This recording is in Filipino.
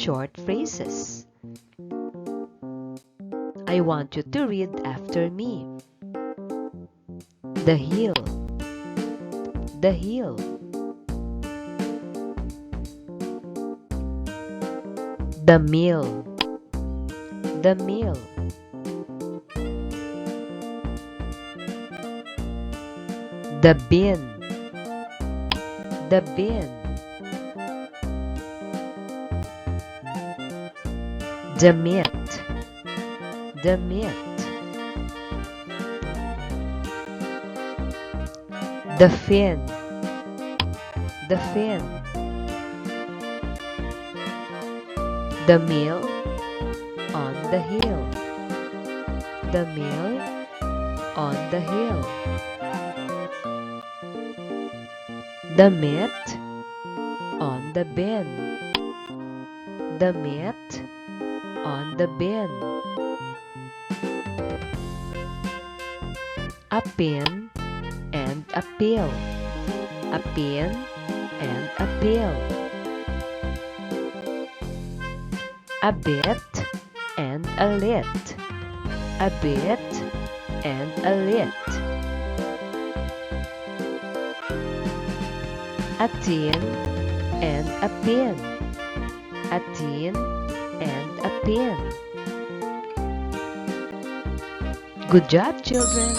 short phrases. I want you to read after me. The hill. The hill. The mill. The mill. The bin. The bin. The mitt. The mitt. The fin. The fin. The mill on the hill. The mill on the hill. The mitt on the bin. The mitt on the bin. A pin and a pill. A pin and a pill. A bit and a lit. A bit and a lit. A tin and a pin. A tin and a pin. Good job, children!